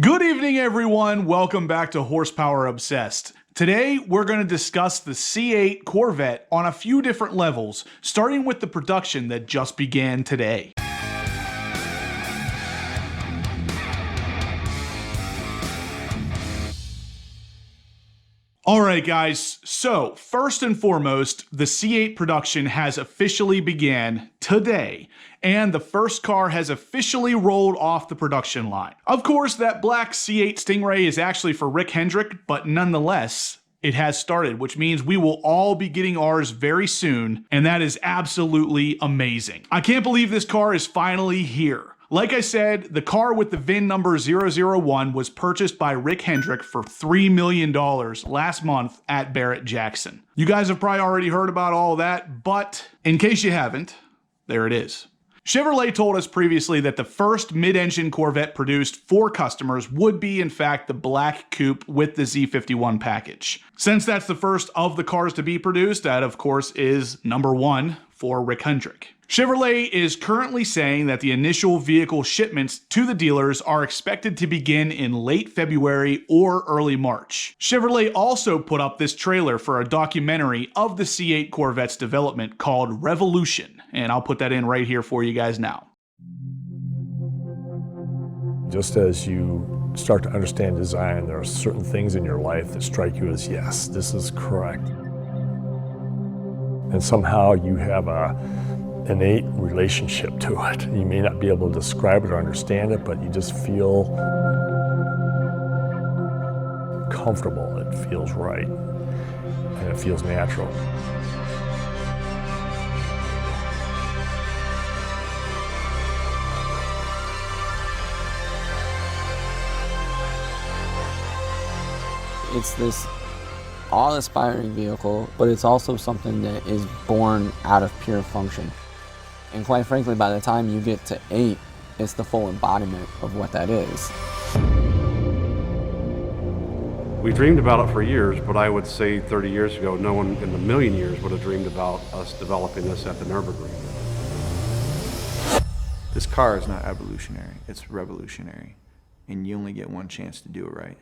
Good evening, everyone. Welcome back to Horsepower Obsessed. Today, we're going to discuss the C8 Corvette on a few different levels, starting with the production that just began today. Alright guys, so first and foremost, the C8 production has officially began today, and the first car has officially rolled off the production line. Of course, that black C8 Stingray is actually for Rick Hendrick, but nonetheless, it has started, which means we will all be getting ours very soon, and that is absolutely amazing. I can't believe this car is finally here. Like I said, the car with the VIN number 001 was purchased by Rick Hendrick for $3 million last month at Barrett-Jackson. You guys have probably already heard about all that, but in case you haven't, there it is. Chevrolet told us previously that the first mid-engine Corvette produced for customers would be, in fact, the black coupe with the Z51 package. Since that's the first of the cars to be produced, that of course is number one for Rick Hendrick. Chevrolet is currently saying that the initial vehicle shipments to the dealers are expected to begin in late February or early March. Chevrolet also put up this trailer for a documentary of the C8 Corvette's development called Revolution, and I'll put that in right here for you guys now. Just as you start to understand design, there are certain things in your life that strike you as, yes, this is correct. And somehow you have a innate relationship to it. You may not be able to describe it or understand it, but you just feel comfortable. It feels right, and it feels natural. It's this awe-inspiring vehicle, but it's also something that is born out of pure function. And quite frankly, by the time you get to 8, it's the full embodiment of what that is. We dreamed about it for years, but I would say 30 years ago, no one in a million years would have dreamed about us developing this at the Nürburgring. This car is not evolutionary, it's revolutionary. And you only get one chance to do it right.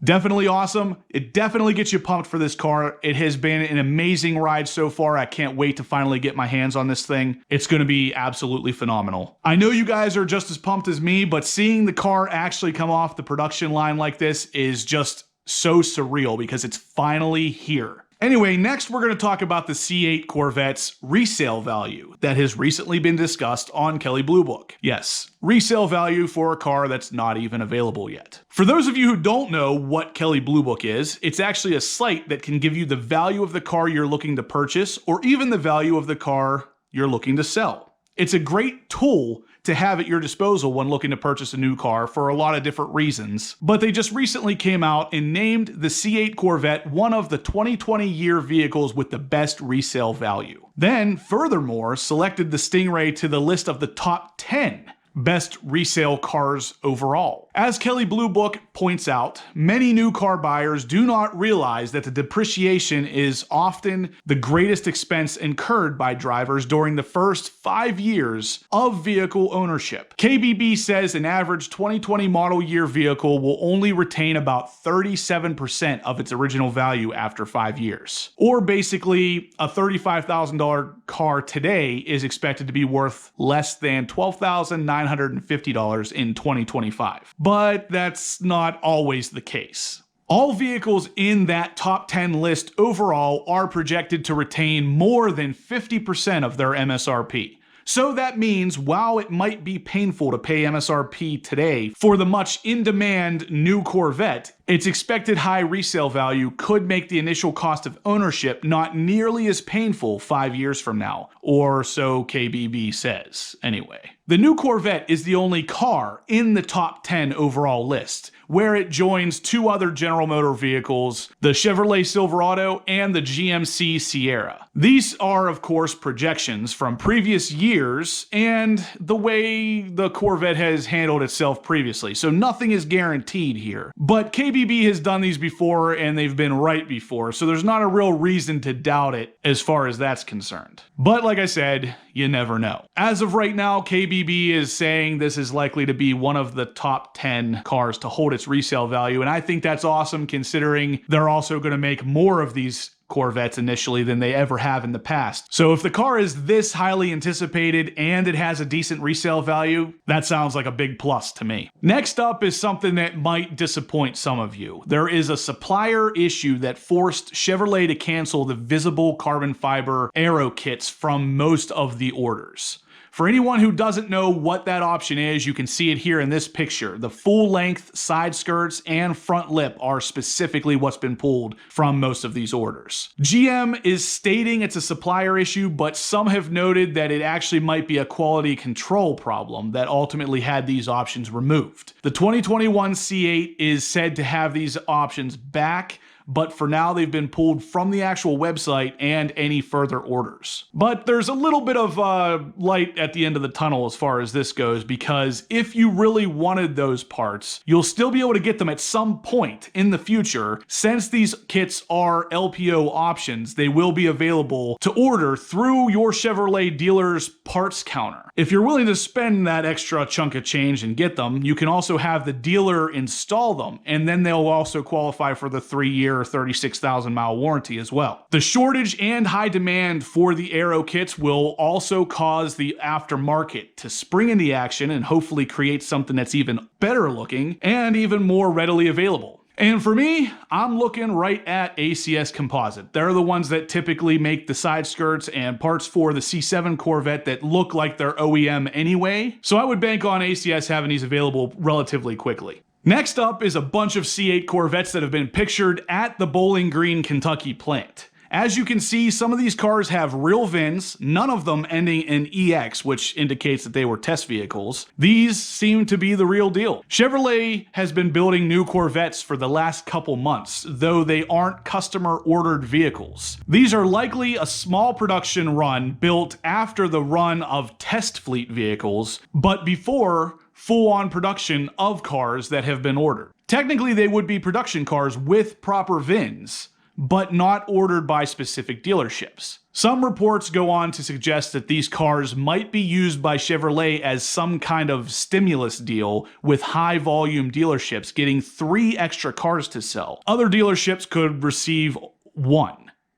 Definitely awesome. It definitely gets you pumped for this car. It has been an amazing ride so far. I can't wait to finally get my hands on this thing. It's going to be absolutely phenomenal. I know you guys are just as pumped as me, but seeing the car actually come off the production line like this is just so surreal because it's finally here. Anyway, next we're going to talk about the C8 Corvette's resale value that has recently been discussed on Kelley Blue Book. Yes, resale value for a car that's not even available yet. For those of you who don't know what Kelley Blue Book is, it's actually a site that can give you the value of the car you're looking to purchase or even the value of the car you're looking to sell. It's a great tool to have at your disposal when looking to purchase a new car for a lot of different reasons. But they just recently came out and named the C8 Corvette one of the 2020 year vehicles with the best resale value. Then, furthermore, selected the Stingray to the list of the top 10 best resale cars overall. As Kelley Blue Book points out, many new car buyers do not realize that the depreciation is often the greatest expense incurred by drivers during the first 5 years of vehicle ownership. KBB says an average 2020 model year vehicle will only retain about 37% of its original value after 5 years. Or basically, a $35,000 car today is expected to be worth less than $12,950 in 2025. But that's not always the case. All vehicles in that top 10 list overall are projected to retain more than 50% of their MSRP. So that means while it might be painful to pay MSRP today for the much in-demand new Corvette, Its expected high resale value could make the initial cost of ownership not nearly as painful 5 years from now, or so KBB says, anyway. The new Corvette is the only car in the top 10 overall list, where it joins 2 other General Motors vehicles, the Chevrolet Silverado and the GMC Sierra. These are, of course, projections from previous years and the way the Corvette has handled itself previously, so nothing is guaranteed here. But KBB has done these before and they've been right before, so there's not a real reason to doubt it as far as that's concerned. But like I said, you never know. As of right now, KBB is saying this is likely to be one of the top 10 cars to hold its resale value, and I think that's awesome considering they're also going to make more of these Corvettes initially than they ever have in the past. So if the car is this highly anticipated and it has a decent resale value, that sounds like a big plus to me. Next up is something that might disappoint some of you. There is a supplier issue that forced Chevrolet to cancel the visible carbon fiber aero kits from most of the orders. For anyone who doesn't know what that option is, you can see it here in this picture. The full-length side skirts and front lip are specifically what's been pulled from most of these orders. GM is stating it's a supplier issue, but some have noted that it actually might be a quality control problem that ultimately had these options removed. The 2021 C8 is said to have these options back, but for now they've been pulled from the actual website and any further orders. But there's a little bit of light at the end of the tunnel as far as this goes, because if you really wanted those parts, you'll still be able to get them at some point in the future. Since these kits are LPO options, they will be available to order through your Chevrolet dealer's parts counter. If you're willing to spend that extra chunk of change and get them, you can also have the dealer install them, and then they'll also qualify for the 3-year 36,000 mile warranty as well. The shortage and high demand for the aero kits will also cause the aftermarket to spring into action and hopefully create something that's even better looking and even more readily available. And for me, I'm looking right at ACS Composite. They're the ones that typically make the side skirts and parts for the C7 Corvette that look like they're OEM anyway. So I would bank on ACS having these available relatively quickly. Next up is a bunch of C8 Corvettes that have been pictured at the Bowling Green, Kentucky plant. As you can see, some of these cars have real VINs, none of them ending in EX, which indicates that they were test vehicles. These seem to be the real deal. Chevrolet has been building new Corvettes for the last couple months, though they aren't customer-ordered vehicles. These are likely a small production run built after the run of test fleet vehicles, but before full-on production of cars that have been ordered. Technically, they would be production cars with proper VINs, but not ordered by specific dealerships. Some reports go on to suggest that these cars might be used by Chevrolet as some kind of stimulus deal, with high-volume dealerships getting 3 extra cars to sell. Other dealerships could receive 1.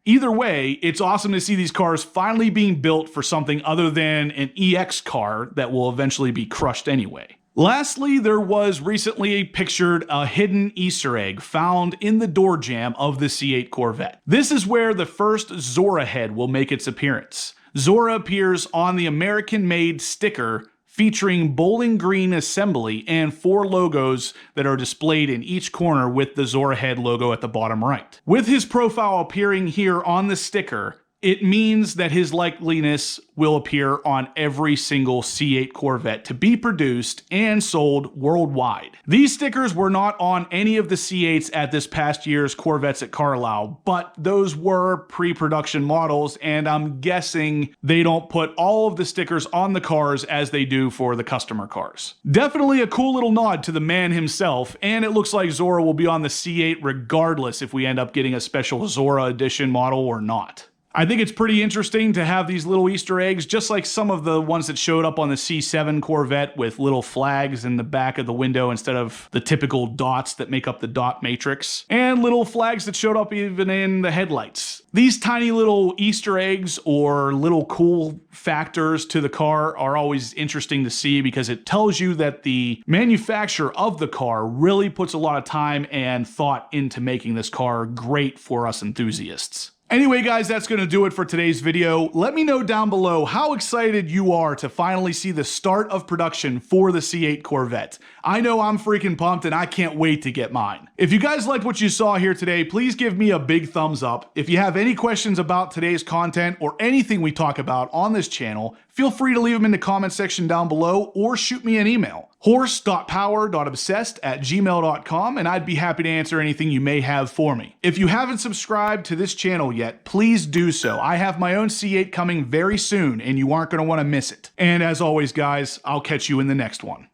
Either way, it's awesome to see these cars finally being built for something other than an EX car that will eventually be crushed anyway. Lastly, there was recently pictured a hidden Easter egg found in the door jamb of the C8 Corvette. This is where the first Zora head will make its appearance. Zora appears on the American-made sticker featuring Bowling Green assembly and 4 logos that are displayed in each corner with the Zora head logo at the bottom right. With his profile appearing here on the sticker, it means that his likeliness will appear on every single C8 Corvette to be produced and sold worldwide. These stickers were not on any of the C8s at this past year's Corvettes at Carlisle, but those were pre-production models, and I'm guessing they don't put all of the stickers on the cars as they do for the customer cars. Definitely a cool little nod to the man himself, and it looks like Zora will be on the C8 regardless if we end up getting a special Zora edition model or not. I think it's pretty interesting to have these little Easter eggs, just like some of the ones that showed up on the C7 Corvette with little flags in the back of the window instead of the typical dots that make up the dot matrix, and little flags that showed up even in the headlights. These tiny little Easter eggs or little cool factors to the car are always interesting to see because it tells you that the manufacturer of the car really puts a lot of time and thought into making this car great for us enthusiasts. Anyway, guys, that's going to do it for today's video. Let me know down below how excited you are to finally see the start of production for the C8 Corvette. I know I'm freaking pumped and I can't wait to get mine. If you guys liked what you saw here today, please give me a big thumbs up. If you have any questions about today's content or anything we talk about on this channel, feel free to leave them in the comment section down below or shoot me an email. horse.power.obsessed@gmail.com, and I'd be happy to answer anything you may have for me. If you haven't subscribed to this channel yet, please do so. I have my own C8 coming very soon and you aren't going to want to miss it. And as always, guys, I'll catch you in the next one.